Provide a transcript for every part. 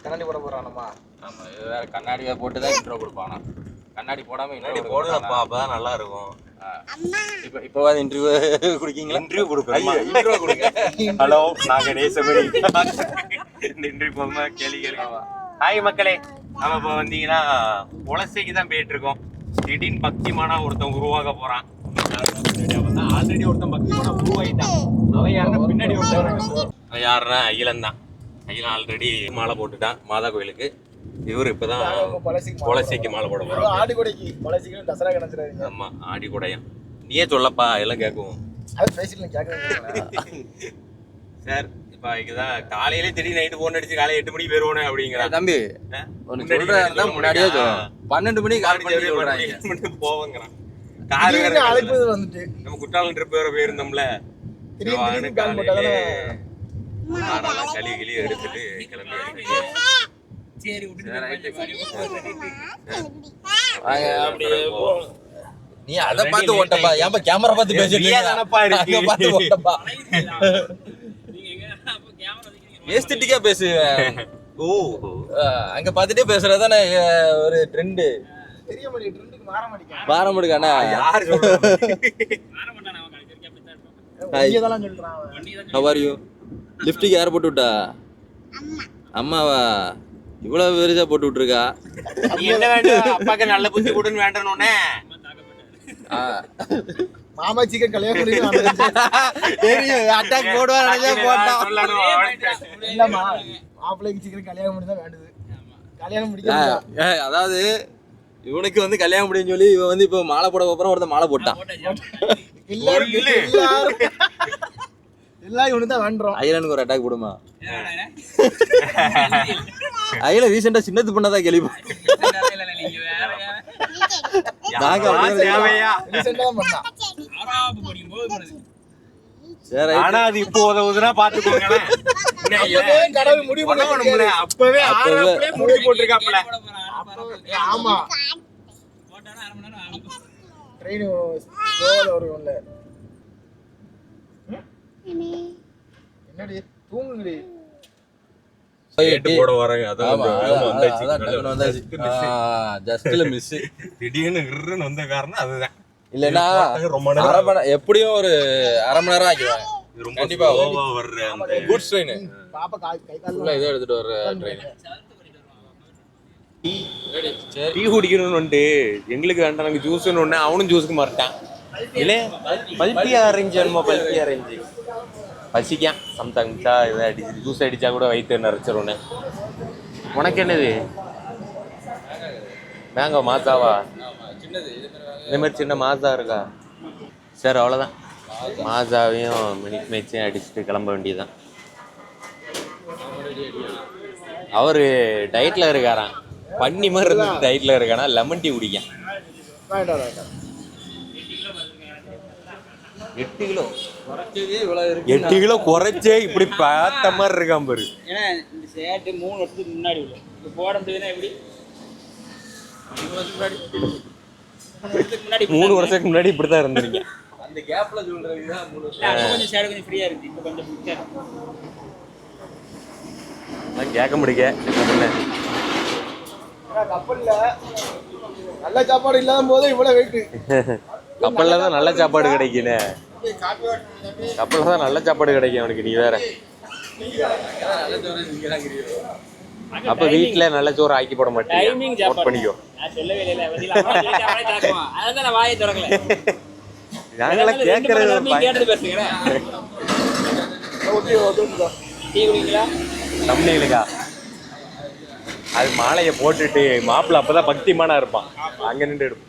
கண்ணாடி போட போறானம்மா. ஆமா, இது வேற கண்ணாடியை போட்டு தான் இன்ட்ரோ கொடுப்பானா. கண்ணாடி போடாம கண்ணாடி போடுங்கப்பா, அப்பதான் நல்லா இருக்கும். இப்போவாது இன்டர்வியூ குடிக்கீங்களா? இன்டர்வியூ கொடுக்குறோம். இன்ட்ரோ கொடுங்க. ஹலோ, நாங்க நேசமணி. இன்டர்வியூ போகும்போது கேள்வி கேட்கலாம். ஹாய் மக்களே, நம்ம இப்போ வந்தீங்கன்னா உலசைக்கு தான் போயிட்டு இருக்கோம். திடீர்னு பக்திமானா ஒருத்தன் உருவாக போறான். ஆல்ரெடி ஒருத்தன் பக்திமானா உருவாயிட்டான். அவன் யாருன்னா பின்னாடி ஒருத்தன். யாருன்னா அகிலன் தான். அகிலன் ஆல்ரெடி மாலை போட்டுட்டான் மாதா கோயிலுக்கு. இவர் இப்பதான் துளசிக்கு மாலை போட போறோம். ஆடி கொடைக்கு துளசிக்கு தசரா கணச்சிராதீங்க. ஆமா, ஆடி கொடையம். நீயே சொல்லப்பா, எல்லாம் கேட்கும். அது பேசிட்டு கேட்கறேன் சார். இப்ப இதுதான் காலையிலே திடீர்னு நைட்டு போன் அடிச்சு காலை 8 மணிக்கு போயிருவோனே அப்படிங்கிறான் தம்பி. முன்னாடியே 12 மணிக்கு கால் பண்ணி போவங்கிறான். அழைப்பு வந்துட்டு நம்ம குற்றாலம் ட்ரிப் வேற போயிருந்தோம்ல. களி கிளி எடுத்துட்டு கிளம்பி நீ அத பார்த்து ஓட்டப்பா. ஏன்பா கேமரா பார்த்து பேசிட்டு ஓட்டப்பா. ஏஸ்தட்டிக்கா பேசு. ஓ, அங்க பார்த்துட்டே பேசுறதானே ஒரு ட்ரெண்ட். தெரிய மாட்டேங்குது, ட்ரெண்டுக்கு மாற மாட்டேங்குது. மாற மாட்டேங்கானா? யார் சொல்றா? இதெல்லாம் சொல்றான் அவன். How are you? லிஃப்ட்டுக்கு யார் போட்டு விட்டா? அம்மாவா? இவ்வளவு பெருசா போட்டு விட்டுருக்கா. நீ என்ன வேண்டாம், அப்பாக்கு நல்ல புத்தி கொடுன்னு வேண்டனோனே. மாமா சிக்கன் கல்யாணம் தெரியும். அட்டாக் போடுவாங்க போட்டா. இல்லம்மா, மாப்பிள்ளைக்கு சிக்கன் கல்யாணம் முடிஞ்சா வேண்டுது. கல்யாணம் முடிக்க அதாவது இவனுக்கு வந்து கல்யாணம் முடியும்னு சொல்லி இவன் வந்து இப்ப மாலை போட போறான். ஒருத்தன் மாலை போட்டான். எல்லாம் இவனு தான் வேண்டுறோம். ஐலனுக்கு ஒரு அட்டாக் போடுமா? ஐல ரீசெண்டா சின்னது பண்ணதான் கேள்வி. ஆனா அது இப்போ உதவுதுன்னா பாத்துக்கோங்க. அப்பவே முடி போட்டிருக்காப்ல. ஆமா, ட்ரெயின் ஸ்லோல வரும்ல. என்னடி தூங்குங்கடி. போட வராங்க. ஜஸ்ட்ல மிஸ். திடீர்னு வந்த காரணம் அதுதான். இல்லன்னா ரொம்ப எப்படியும் ஒரு அரை மணி நேரம் ஆக்கிடுவாங்க. கண்டிப்பா வர்ற குட்ஸ் ட்ரெயின். பாப்பா கை கால் இதை எடுத்துட்டு வர்ற ட்ரெயின். டீ குடிக்கணும்னு எங்களுக்கு வேண்டாம், நாங்கள் ஜூஸ்ன்னு ஒன்று. அவனும் ஜூஸுக்கு மாட்டான். இல்லை பல்பி ஆரஞ்சு வேணுமா? பல்பி ஆரஞ்சு பசிக்கான். சம்டைம்ஸா இதை அடிச்சு ஜூஸ் அடித்தா கூட வயிற்று நிறச்சிரும்னு. உனக்கு என்னது? மேங்கோ மாசாவா? இந்த மாதிரி சின்ன மாசா இருக்கா? சரி, அவ்வளோதான். மாசாவையும் மினிட் மேட்சையும் அடிச்சுட்டு கிளம்ப வேண்டியதுதான். அவர் டயட்டில் இருக்காரான். பண்ணி மாதிரி இருந்து டயட்டில் இருக்கானா. லெமன் டீ குடிக்கான். 8 கிலோ 8 கிலோ குறைச்சே இப்படி பார்த்த மாதிரி இருக்கான் பாரு. 3 வருஷத்துக்கு முன்னாடி போட முடியுதுன்னா எப்படி? 3 வருஷத்துக்கு முன்னாடி இப்படிதான் இருந்திருக்கீங்க. அந்த கேப்ல சொல்றதுதான் 3 வருஷம். கொஞ்சம் சேடு கொஞ்சம் ஃப்ரீயா இருக்கு. இப்போ கொஞ்சம் கேட்க முடிய கப்பல்ல நல்ல சாப்பாடு இல்லாத போது இவ்வளவு வெயிட். கப்பல்ல தான் நல்ல சாப்பாடு கிடைக்குன்னு. கப்பல்ல தான் நல்ல சாப்பாடு கிடைக்கும் அவனுக்கு. நீ வேற. அப்ப வீட்டுல நல்ல சோறு ஆக்கி போட மாட்டேன். பண்ணிக்கோ. நாங்களாம் கேட்கறது தம்பிகளுக்கா. அது மாலையை போட்டுட்டு மாப்பிள்ள அப்பதான் பக்திமானா இருப்பான். அங்க நின்று எடுப்போம்.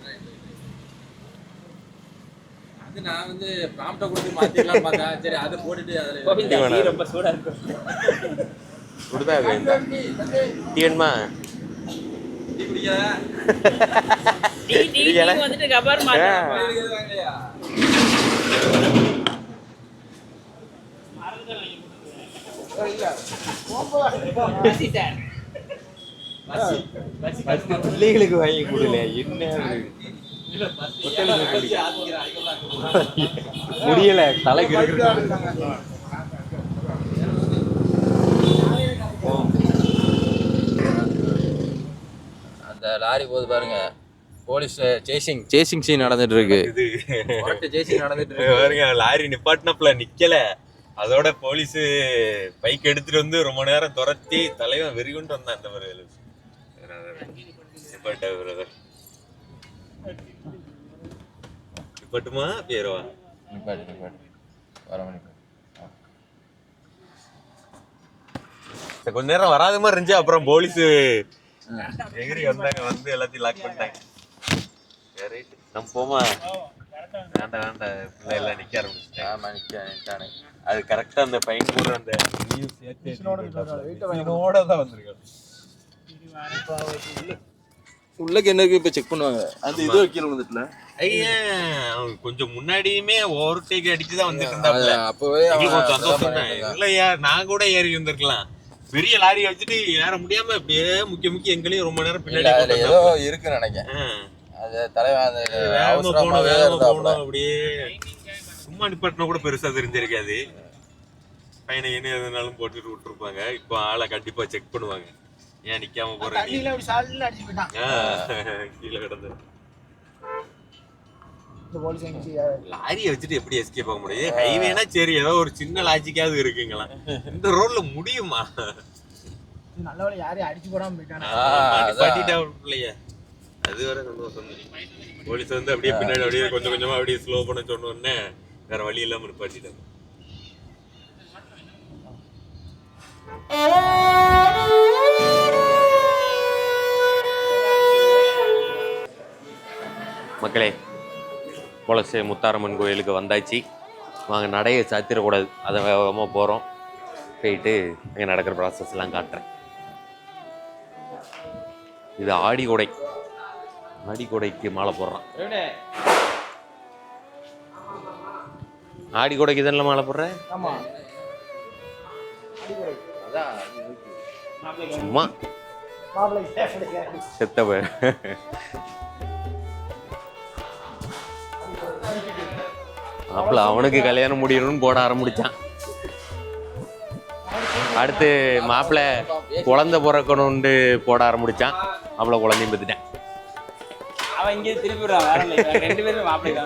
நான் வந்து ப்ராம்ப்ட கொடுத்து மாத்திக்கலாம் பார்த்தா. சரி, அதை போட்டுட்டு அதுல ரொம்ப சூடா இருக்கும். சுடுதா டீமா டீ குடிக்காத. டீ வந்துட்டு கபார் மாட்டேன். பிள்ளைகளுக்கு வாங்கி கொடுல. என்ன முடியல, தலைக்கு லாரி போகுது பாருங்க. போலீஸ் சேசிங் சீன் நடந்துட்டு இருக்கு. சேசிங் நடந்துட்டு இருக்கு பாருங்க. லாரி நிப்பாட்டினப்பல நிக்கல, அதோட போலீஸ் பைக் எடுத்துட்டு வந்து ரொம்ப நேரம் துரத்தி தலைவன் வெறிகுண்டு வந்தான். அந்த மாதிரி நிப்பாட்டுமா பேருவா நிப்பாட்டு வர மணி கொஞ்ச நேரம் வராத மாதிரி இருந்துச்சு. அப்புறம் போலீஸ் எகிரி வந்தாங்க, வந்து எல்லாத்தையும் லாக் பண்ணிட்டாங்க. நம்ம போமா வேண்டாம் பிள்ளை எல்லாம் நிக்க ஆரம்பிச்சிட்டாங்க. அது கரெக்டா அந்த பையன் கூட அந்த தான் வந்திருக்காங்க. உள்ளக்கு என்ன இருக்கு இப்ப செக் பண்ணுவாங்க. அந்த இது வைக்கணும் வந்துட்டுல. ஐயா அவன் கொஞ்சம் முன்னாடியுமே ஓவர்டேக் அடிச்சுதான் வந்துட்டு இருந்தாப்ல. அப்பவே கொஞ்சம் சந்தோஷம் தான். இல்லையா நான் கூட ஏறி வந்திருக்கலாம். பெரிய லாரி வச்சுட்டு ஏற முடியாம அப்படியே முக்கிய எங்களையும் ரொம்ப நேரம் பின்னாடி ஏதோ இருக்குன்னு நினைக்கிறேன். அது தலைவன் வேகமா போகணும் அப்படியே. சும்மா நிப்பாட்டினா கூட பெருசா தெரிஞ்சிருக்காது. பையனை என்ன எதுனாலும் போட்டுட்டு விட்டுருப்பாங்க. இப்போ ஆளை கண்டிப்பா செக் பண்ணுவாங்க. ஏன் நிக்காம போற கீழே கிடந்து லாரியை வச்சுட்டு எப்படி எஸ்கேப் ஆக முடியும்? ஹைவேனா சரி, ஏதோ ஒரு சின்ன லாஜிக்காவது இருக்குங்களா? இந்த ரோட்ல முடியுமா? நல்லவேளை யாரையும் அடிச்சு போடாம போயிட்டானா. அது வரை சந்தோஷம். போலீஸ் வந்து அப்படியே பின்னாடி அப்படியே கொஞ்சம் கொஞ்சமா அப்படியே ஸ்லோ பண்ண சொன்ன உடனே வேற வழி இல்லாம நிப்பாட்டிட்டாங்க. மக்களே, பொலசை முத்தாரம்மன் கோயிலுக்கு வந்தாச்சு. வாங்க, நடையை சாத்திரக்கூடாது, அதை வேகமாக போகிறோம். போயிட்டு அங்கே நடக்கிற ப்ராசஸ்லாம் காட்டுறேன். இது ஆடிக்கொடை. ஆடிக்கொடைக்கு மாலை போடுறான். ஆடிக்கொடைக்கு இதெல்லாம் மாலை போடுறேன். சும்மா செத்தவ அப்பல அவனுக்கு கல்யாணம் முடியணும்னு போட ஆரம்பிச்சான். அடுத்து மாப்பிள்ளை குழந்தை பிறக்கணும்னு போட ஆரம்பிச்சான். அவ்வளோ குழந்தையும் பத்துட்டேன். அவன் இங்கே திருப்பி விடுறான். வேற இல்லை, ரெண்டு பேருமே மாப்பிள்ளை.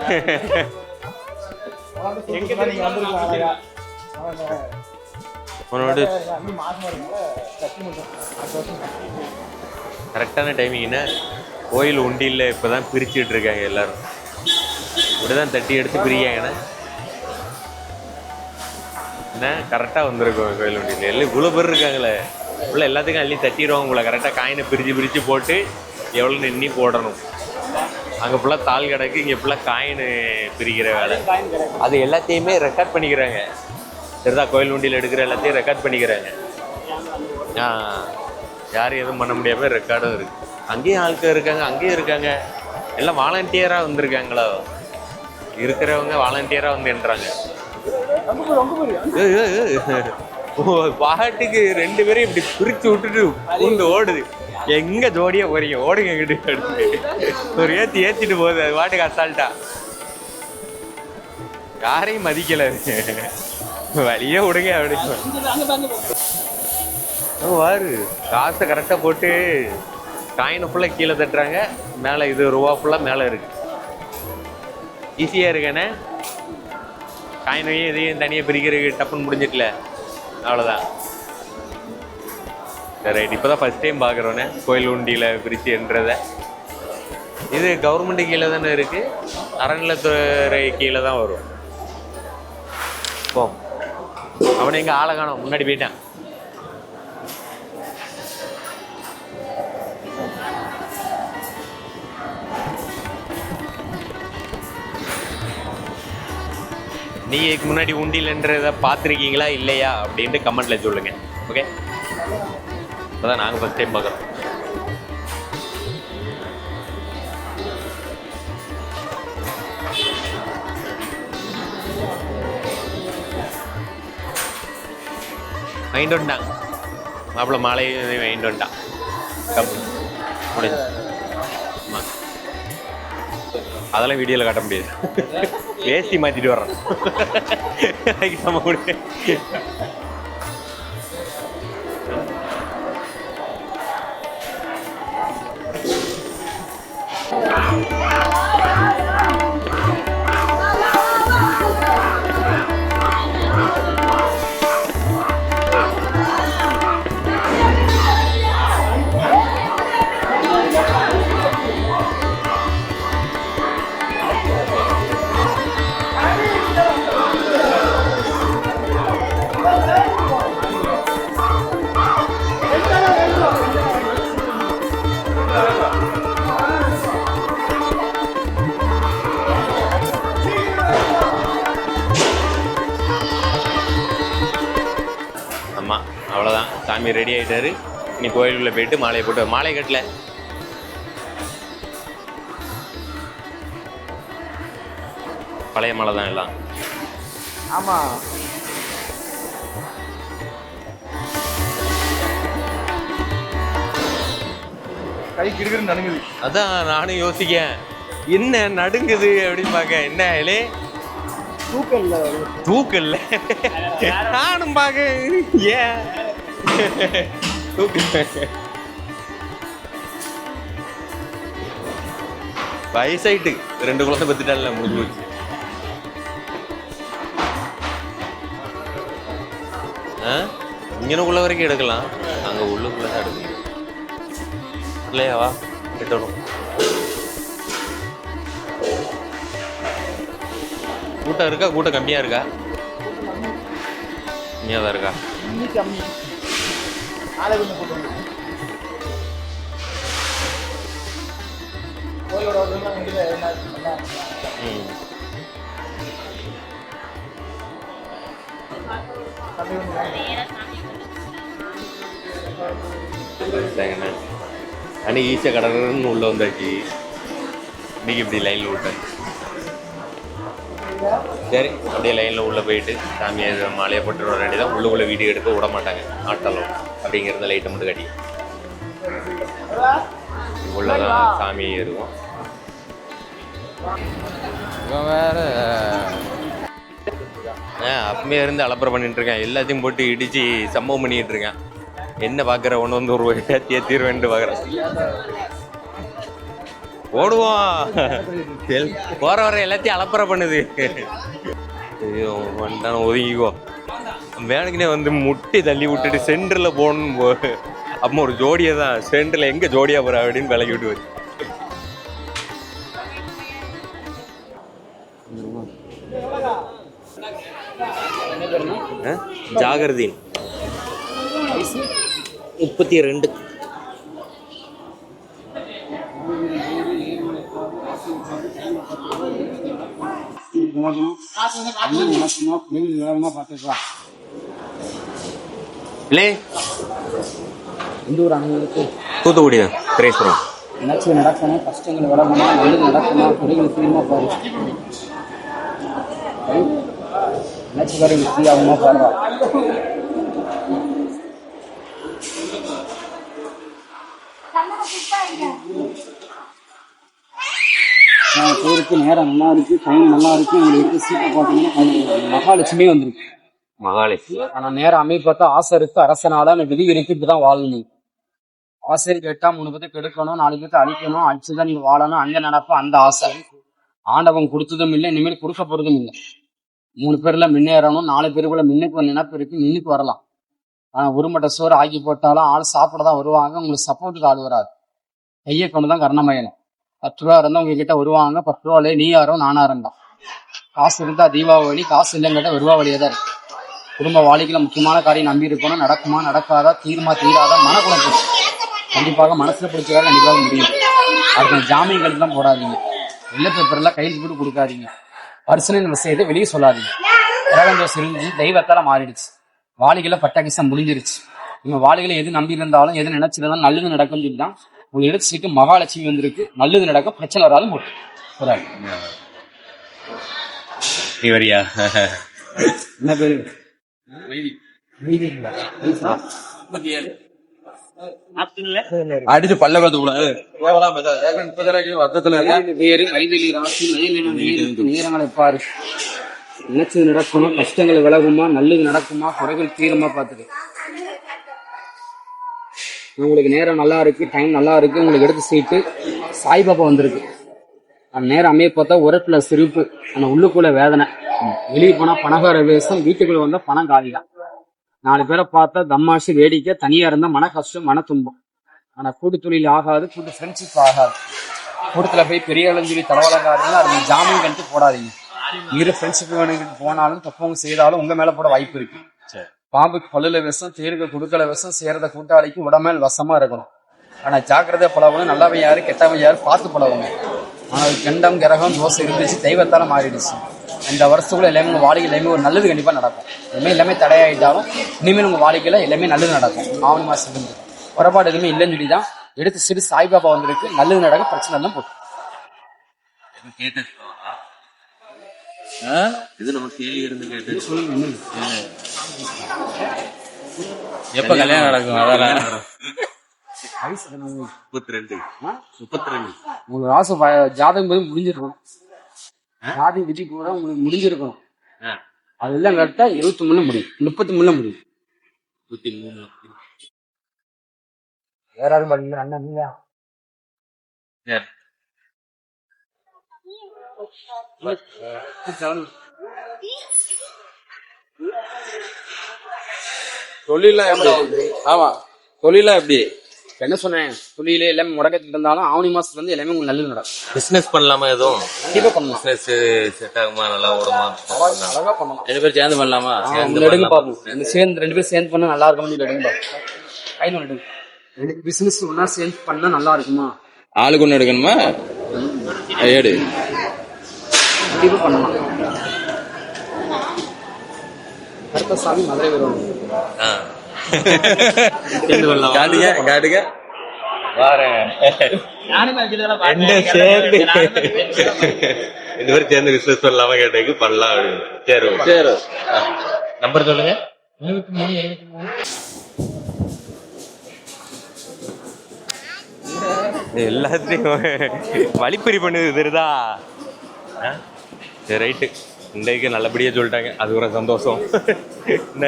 கரெக்டான டைமிங்னா கோயில் உண்டியில் இப்போ தான் பிரிச்சுட்டு இருக்காங்க எல்லாரும். இப்படிதான் தட்டி எடுத்து பிரியாங்கன்னா என்ன கரெக்டாக வந்திருக்கும் கோயில் உண்டியில். எல்லாம் இவ்வளோ பேர் இருக்காங்களே, இவ்வளோ எல்லாத்துக்கும் அள்ளி தட்டிடுவாங்க. உங்களை கரெக்டாக காயினை பிரித்து போட்டு எவ்வளோ எண்ணி போடணும். அங்கே ஃபுல்லாக தாள் கிடக்கு, இங்கே ஃபுல்லாக காயின் பிரிக்கிற வேலை. அது எல்லாத்தையுமே ரெக்கார்ட் பண்ணிக்கிறாங்க. சரிதா, கோயில் உண்டியில் எடுக்கிற எல்லாத்தையும் ரெக்கார்ட் பண்ணிக்கிறாங்க. யாரும் எதுவும் பண்ண முடியாமல் ரெக்கார்டும் இருக்குது. அங்கேயும் ஆட்கள் இருக்காங்க, அங்கேயும் இருக்காங்க. எல்லாம் வாலண்டியராக வந்திருக்காங்களோ, இருக்கிறவங்க வாலண்டியராக வந்து என்றாங்க. பாட்டுக்கு ரெண்டு பேரும் இப்படி பிரித்து விட்டுட்டு பூண்டு ஓடுது. எங்க ஜோடியா போறீங்க, ஓடுங்க கிட்ட. ஒரு ஏத்திட்டு போகுது அது பாட்டுக்கு அசால்ட்டா. யாரையும் மதிக்கல, வழியே விடுங்க அப்படின்னு வாரு. காசை கரெக்டாக போட்டு காயினை ஃபுல்லாக கீழே தட்டுறாங்க. மேலே இது ரூபா ஃபுல்லாக மேலே இருக்கு. ஈஸியாக இருக்கானே, காயினையும் இதையும் தனியாக பிரிக்கிறதுக்கு டப்புன்னு முடிஞ்சிட்டல, அவ்வளோதான். சரி ரைட், இப்போ தான் ஃபஸ்ட் டைம் பார்க்குறோன்னே கோயில் உண்டியில் பிரிச்சுன்றதை. இது கவர்மெண்ட்டு கீழே தானே இருக்குது, அறநிலைத்துறை கீழே தான் வரும். போ, அவனை எங்கே ஆளை காணோம், முன்னாடி போயிட்டான். நீங்கள் இதுக்கு முன்னாடி உண்டியல்ன்றதை பார்த்துருக்கீங்களா இல்லையா அப்படின்ட்டு கமெண்ட்டில் சொல்லுங்கள். ஓகே, இப்போ தான் நாங்கள் ஃபஸ்ட் டைம் பார்க்குறோம். வாங்கிட்டு வந்துட்டான் மாப்பிள்ளை, மாலையும் வாங்கிட்டு வந்துட்டான். முடிஞ்சு. அதெல்லாம் வீடியோவில் காட்ட முடியாது. வேஸ்டி மாற்றிட்டு வர்றோம். நம்ம கூட சாமி ரெடி ஆயிட்டாரு. நீ கோயிலுக்குள்ள போயிட்டு மாலையை போட்டு மாலை கட்டல பழைய மாலை தான் எல்லாம். ஆமா கை கிடுகிடு நடுங்குது. அதான் நானும் யோசிக்கேன் என்ன நடுங்குது அப்படின்னு பார்க்க. என்ன இலே தூக்கம் இல்ல நானும் பார்க்க ஏன் வயசாயிட்டு 2 குழந்தை பத்துட்டால முடிஞ்சு போச்சு. இங்கனுக்குள்ள வரைக்கும் எடுக்கலாம், அங்க உள்ளுக்குள்ளதான் எடுக்கணும் இல்லையாவா? கிட்டணும். கூட்டம் இருக்கா? கூட்டம் கம்மியா இருக்கா? கம்மியா தான் இருக்கா? அன்னைக்கு ஈஸியாக கடற்கன்னு உள்ள வந்தாச்சு. இன்னைக்கு இப்படி லைனில் விட்டேன். சரி அப்படியே லைனில் உள்ளே போயிட்டு சாமியை மாலையை போட்டு வர வேண்டியதான். உள்ளுக்குள்ளே வீடியோ எடுக்க விட மாட்டாங்க, ஆட்டலும் அப்படிங்கிறத லைட்டை மட்டும் கட்டி உள்ளதான் சாமி இருக்கும். வேற அப்பமே இருந்து அலப்பறை பண்ணிட்டு இருக்கேன். எல்லாத்தையும் போட்டு இடிச்சு சம்பவம் பண்ணிட்டு இருக்கேன். என்ன பார்க்குற ஒன்று வந்து ஒரு ஏற்றிடுவேன்ட்டு பார்க்குறேன். ஓடுவோம் போற வர எல்லாத்தையும் அலப்பறை பண்ணுது. ஐயோ வண்டான ஒதுங்கிக்கோ. வேணுக்குனே வந்து முட்டி தள்ளி விட்டுட்டு சென்டரில் போகணும்னு அப்போ ஒரு ஜோடியை தான் சென்டரில் எங்கே ஜோடியா போகிற அப்படின்னு விலகி விட்டு ஜாகிரதீன் 32. தூத்துக்குடி தான் திரேஸ்வரம். என்னாச்சும் நடக்கணும், கஷ்டங்கள் விளங்கணும், நல்லது நடக்கணும், குறைகள் தீர்மா பாரு. என்னாச்சும் வரை வித்தியாகமா பாடுறா. பேருக்கு நேரம் நல்லா இருக்கு, டைம் நல்லா இருக்கு. உங்களுக்கு சீட்டை பார்த்தீங்கன்னா மகாலட்சுமி வந்துருக்கு. மகாலட்சுமி ஆனா நேரம் அமைப்பு பார்த்தா ஆசை இருக்கு, அரசனால விதி இருக்கு, இப்படிதான் வாழணும். ஆசை கேட்டா 3 பேருக்கு எடுக்கணும், 4 பேருக்கு அழிக்கணும், அடிச்சுதான் நீங்க வாழணும். அந்த நினப்பு அந்த ஆசை ஆண்டவன் கொடுத்ததும் இல்லை, இனிமேல் கொடுக்க போறதும் இல்லை. 3 பேர்ல முன்னேறணும், 4 பேருக்குள்ள முன்னுக்கு நினைப்பு இருக்கு, முன்னுக்கு வரலாம். ஆனா ஒரு மட்ட சோறு ஆக்கி போட்டாலும் ஆள் சாப்பிடதான் வருவாங்க, உங்களுக்கு சப்போர்ட்டுக்கு ஆள் வராது. கையை கொண்டுதான் கர்ணமயனம். 10 ரூபா இருந்தா உங்ககிட்ட வருவாங்க, 10 ரூபாலே நீ யாரோ நானா இருந்தா. காசு இருந்தா தீபாவளி, காசு இல்லைங்கிட்ட வருவாவளியே தான் இருக்கு. குடும்ப வாழ்க்கையில முக்கியமான காரியம் நம்பி இருக்கணும். நடக்குமா நடக்காதா, தீருமா தீராதா, மனக்குழப்பம் கண்டிப்பாக மனசுல பிடிச்சதா கண்டிப்பாக முடியும். அடுத்த ஜாமீன்களுக்கு தான் போடாதீங்க, வெள்ளை பேப்பர்ல கையில் போட்டு கொடுக்காதீங்க, பர்சனல் விஷயத்தை வெளியே சொல்லாதீங்க. கிரகந்தோஷம் இருந்து தெய்வத்தால மாறிடுச்சு, வாளிகளை பட்டாக்கிசம் முடிஞ்சிருச்சு. நீங்க வாளிகளை எது நம்பி இருந்தாலும் எது நினைச்சிருந்தாலும் நல்லது நடக்கும் சொல்லிதான் உங்களுக்கு எடுத்துட்டு மகாலட்சுமி வந்திருக்கு. நல்லது நடக்கும், பிரச்சனை வராது போறாரு. நீ வரியா? என்ன பேரு? அடிச்சு பல்ல பார்த்து கூடாது. நேரங்களை பாரு, நினைச்சது நடக்குமா, கஷ்டங்கள் விலகுமா, நல்லது நடக்குமா, குறைகள் தீருமா பார்த்துக்கு. உங்களுக்கு நேரம் நல்லா இருக்கு, டைம் நல்லா இருக்கு, உங்களுக்கு எடுத்து சீட்டு சாய்பாபா வந்திருக்கு. அந்த நேரம் அமைய பார்த்தா உரத்துல சிரிப்பு, ஆனா உள்ளுக்குள்ள வேதனை. வெளியே போனா பணக்கார வேஷம், வீட்டுக்குள்ள வந்தா பணம் காலிதான். 4 பேரை பார்த்தா தம்மாஷி வேடிக்கை, தனியா இருந்தா மன கஷ்டம் மன துன்பம். ஆனா கூட்டு தொழில் ஆகாது, கூட்டு ஃப்ரெண்ட்ஷிப் ஆகாது. கூட்டத்துல போய் பெரிய இளஞ்சொலி தலைவலங்காரீங்க, அது ஜாமீன் கணித்து போடாதீங்க. இரு ஃப்ரெண்ட்ஷிப் வேணுங்கிட்டு போனாலும் தப்பவங்க செய்தாலும் உங்க மேல போட வாய்ப்பு இருக்கு. பாம்புக்கு பல்லுல விஷம், தேருக்கு குடுக்கல விஷம், சேரத கூட்டாளிக்கு உடமேல் வசமா இருக்கணும். ஆனா ஜாக்கிரதையா பழகணும். நல்லவன் யாரு கெட்டவன் யாரு பார்த்து பழகணும். ஆனா கண்டம் கிரகம் தோசை இருந்துச்சு, தெய்வத்தால மாறிடுச்சு. இந்த வருஷத்துக்குள்ள எல்லாமே உங்கள் வாழ்க்கையில் எல்லாமே ஒரு நல்லது கண்டிப்பாக நடக்கும். இனிமேல் எல்லாமே தடையாயிட்டாலும் இனிமேல் உங்கள் வாழ்க்கையில் எல்லாமே நல்லது நடக்கும். ஆவணி மாதம் புறப்பாடு எதுவுமே இல்லைன்னு சொல்லி தான் எடுத்து சிறு சாய்பாபா வந்திருக்கு. நல்லது நடக்கும், பிரச்சனை எல்லாம் போட்டு இது நம்ம கேள்வி இருந்து கேட்டு எப்ப கல்யாணம் நடக்கும்? அதான் 32 உங்களுக்கு ராசு ஜாதகம் போது முடிஞ்சிருக்கும். ஜாதி விதி கூட உங்களுக்கு முடிஞ்சிருக்கும். அதெல்லாம் கரெக்டா 23 முடியும், 33 முடியும். 23 வேற யாரும் பண்ணல அண்ணன் இல்லையா? தொழிலாம் எப்படி? ஆமா, தொழிலாம் எப்படி? என்ன சொன்னேன், தொழிலே எல்லாமே முடக்கத்துல இருந்தாலும் ஆவணி மாசத்துல இருந்து எல்லாமே உங்களுக்கு நல்லது நடக்கும். பிசினஸ் பண்ணலாமா? எதுவும் கண்டிப்பா பண்ணலாம். பிசினஸ் செட் ஆகுமா? நல்லா ஓடுமா? அழகா பண்ணலாம். 2 பேரும் சேர்ந்து பண்ணலாமா? எடுங்க பாப்போம். சேர்ந்து 2 பேரும் சேர்ந்து பண்ணா நல்லா இருக்கும். எடுங்க கையில் எடுங்க. பிசினஸ் ஒன்னா சேர்ந்து பண்ணா நல்லா இருக்குமா? ஆளுக்கு ஒண்ணு எடுக்கணுமா? ஏடு கண்டிப்பா பண்ணலாம். கருப்பசாமி மதுரை வருவாங்க. காட்டுங்க காட்டுங்க வாரேன். ரெண்டு பேரும் சேர்ந்து பிசினஸ் பண்ணலாமா கேட்டதுக்கு பண்ணலாம். சரி சரி, நம்பர் சொல்லுங்க. எல்லாத்தையும் வழிப்பறி பண்ணுது தெரியுதா? சரி ரைட்டு, இன்றைக்கு நல்லபடியாக சொல்லிட்டாங்க, அது ஒரு சந்தோஷம். என்ன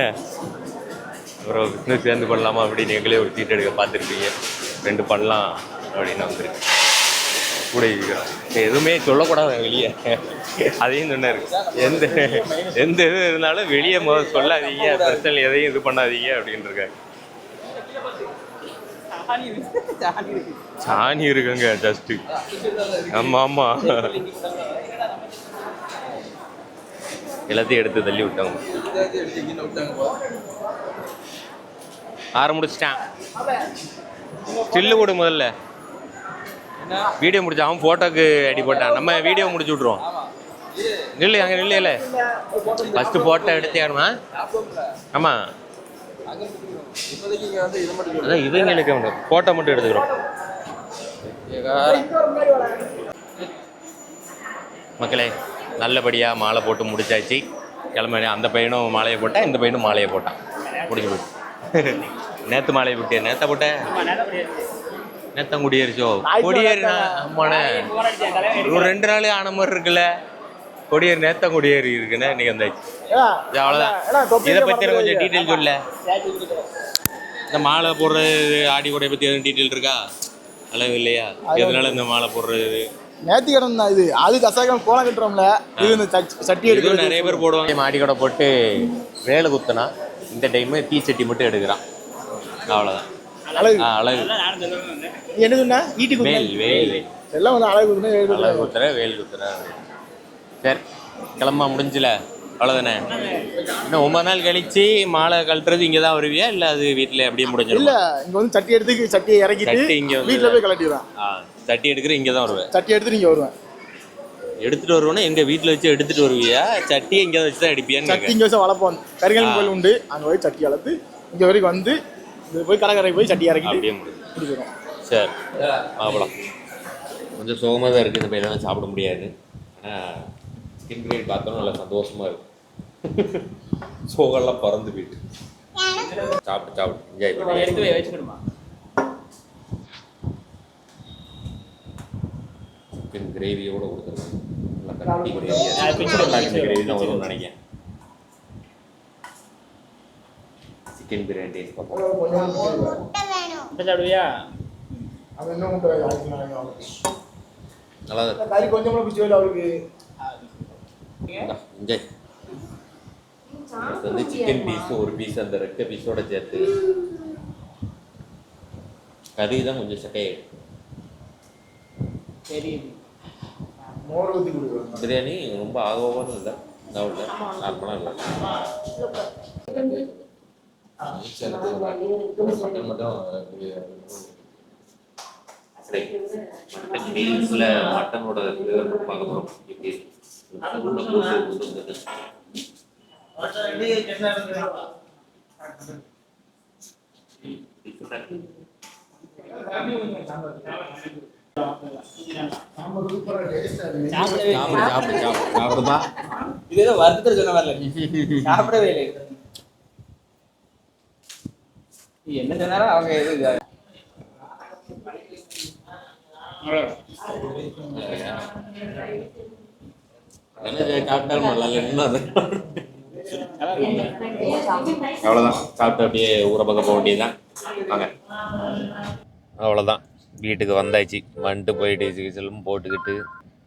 அப்புறம் பிஸ்னஸ் சேர்ந்து பண்ணலாமா அப்படின்னு எங்களே ஒரு சீட் எடுக்க பார்த்துருப்பீங்க. 2 பண்ணலாம் அப்படின்னு வந்துருக்கு கூட இருக்கிறோம். எதுவுமே சொல்லக்கூடாது வெளியே, அதையும் சொன்னார். எந்த இது இருந்தாலும் வெளியே முதல் சொல்லாதீங்க, பிரச்சனை எதையும் இது பண்ணாதீங்க அப்படின்னு இருக்காங்க. சாணி இருக்குங்க ஜஸ்ட். ஆமா ஆமா, எல்லாத்தையும் எடுத்து தள்ளி விட்டாங்க. முடிச்சிட்டான். ஸ்டில்லு கூட முதல்ல வீடியோ முடிச்சா அவன் போட்டோக்கு அடி போட்டான். நம்ம வீடியோ முடிச்சு விட்ருவோம். நில்லு அங்கே நில்லு. இல்லை ஃபஸ்ட்டு போட்டோ எடுத்தேணுமா? ஆமாம், அதான் இவங்க எடுக்க முடியும், போட்டோ மட்டும் எடுத்துக்கிறோம். மக்களே, நல்லபடியாக மாலை போட்டு முடிச்சாச்சு. கிளம்ப அந்த பையனும் மாலையை போட்டான், இந்த பையனும் மாலையை போட்டான். முடிஞ்சு போச்சு. நேற்று மாலையை போட்டியா? நேற்ற போட்டேன். நேத்தம் குடியேறிச்சோ? கொடியேறினா ஆமாண்ணே, ஒரு 2 நாள் ஆன மாதிரி இருக்குல்ல. கொடியேறி நேத்தம் குடியேறி இருக்குண்ணே, இன்னைக்கு வந்தாச்சு. அவ்வளோதான். இதை பற்றி எனக்கு கொஞ்சம் டீட்டெயில் சொல்ல. இந்த மாலை போடுறது ஆடி கொடையை பற்றி எதுவும் டீட்டெயில் இருக்கா? அளவு இல்லையா? எதனால இந்த மாலை போடுறது? நேர்த்தி கடன் தான் இது. அது கசாயம் கோலம் கட்டுறோம்ல, இது இந்த சட்டி எடுத்து நிறைய பேர் போடுவாங்க. ஆடி கொடை போட்டு வேலை குத்துனா, இந்த டைமு தீச்சட்டி மட்டும் எடுக்கிறான். அவ்வளோதான். அழகு என்ன சொன்னா? வீட்டுக்கு வேல் வேல் எல்லாம் வந்து அழகு குத்துற வேல் குத்துற. சரி, கிளம்பா முடிஞ்சில? அவ்வளோதானே. இன்னும் 9 நாள் கழிச்சு மாலை கழட்டுறது இங்கே தான் வருவியா, இல்லை அது வீட்டில் அப்படியே முடிஞ்சிடும்? இல்லை, இங்கே வந்து சட்டி எடுத்து சட்டியை இறக்கிட்டு இங்கே வீட்டில் போய் கலட்டிடுவேன். சட்டி எடுக்கிற இங்கே தான் வருவேன். சட்டி எடுத்துட்டு இங்கே வருவேன். எடுத்துட்டு வருவோன்னா எங்கள் வீட்டில் வச்சு எடுத்துட்டு வருவியா? சட்டியை இங்கே வச்சு தான் எடுப்பியான்னு? சட்டி இங்கே வச்சு வளர்ப்போம். கரிகாலன் கோயில் உண்டு, அங்கே போய் சட்டி வளர்த்து இங்கே வரைக்கும் வந்து போய் கடற்கரை போய் சட்டி இறக்கி அப்படியே முடிஞ்சிடும். சரி, மாப்பிளம் கொஞ்சம் சோகமாக தான் இருக்குது. இந்த பையனெல்லாம் சாப்பிட முடியாது. ஆனால் ஸ்கின் கிரேட் பார்த்தோன்னா நல்லா சந்தோஷமாக இருக்கும். சோகெல்லாம் பறந்து போயிட்டு சாப்பிட்டு என்ஜாய் பண்ணி சிக்கன் கிரேவியோட கொடுத்துருக்கேன். நல்லா கட்டி கிரேவி தான் வரும்னு நினைக்கிறேன். சிக்கன் பிரியாணி நல்லா கறி கொஞ்சம் பிடிச்சி அவருக்கு என்ஜாய். வந்து சிக்கன் பீஸ் ஒரு பீஸ் அந்த 2 பீஸோட சேர்த்து கறி தான் கொஞ்சம் சட்டையாயிடும். பிரியாணி ரொம்ப ஆகவான்னு இல்லை, இல்லை நார்மலாக இல்லை. மட்டன் மட்டும் மட்டனோட பார்க்க போகிறோம். எப்படி சாப்பிடுப்பா. இது ஏதோ வருத்தத்தில் சொன்ன வரல, சாப்பிடவே இல்லை. என்ன சொன்னாலும் அவங்க எது அவ்வளோதான், சாப்பிட்டு அப்படியே ஊரை பக்கம் போக வேண்டியதுதான். வாங்க, அவ்வளோதான், வீட்டுக்கு வந்தாச்சு. வந்துட்டு போயிட்டு செல்லும் போட்டுக்கிட்டு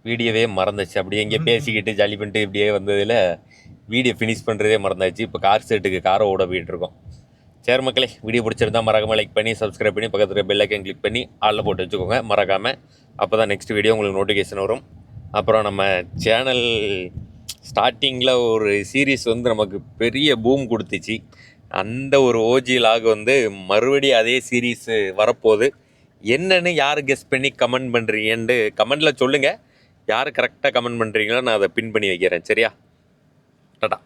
வீடியோவே மறந்துச்சு. அப்படியே எங்கேயே பேசிக்கிட்டு ஜாலி பண்ணிட்டு இப்படியே வந்ததில் வீடியோ ஃபினிஷ் பண்ணுறதே மறந்தாச்சு. இப்போ கார் செட்டுக்கு காரை ஓட போயிட்டுருக்கோம். சரி மக்களே, வீடியோ பிடிச்சிருந்தா மறக்காமல் லைக் பண்ணி சப்ஸ்கிரைப் பண்ணி பக்கத்தில் பெல் ஐக்கன் கிளிக் பண்ணி ஆளில் போட்டு வச்சுக்கோங்க மறக்காமல். அப்போ தான் நெக்ஸ்ட் வீடியோ உங்களுக்கு நோட்டிஃபிகேஷன் வரும். அப்புறம் நம்ம சேனல் ஸ்டார்டிங்கில் ஒரு சீரீஸ் வந்து நமக்கு பெரிய பூம் கொடுத்துச்சு. அந்த ஒரு ஓஜி லாக் வந்து மறுபடியும் அதே சீரீஸ் வரப்போகுது. என்னன்னு யார் கெஸ் பண்ணி கமெண்ட் பண்ணுறீங்கன்னு கமெண்டில் சொல்லுங்கள். யார் கரெக்டாக கமெண்ட் பண்ணுறீங்களோ நான் அதை பின் பண்ணி வைக்கிறேன். சரியா? டாடா.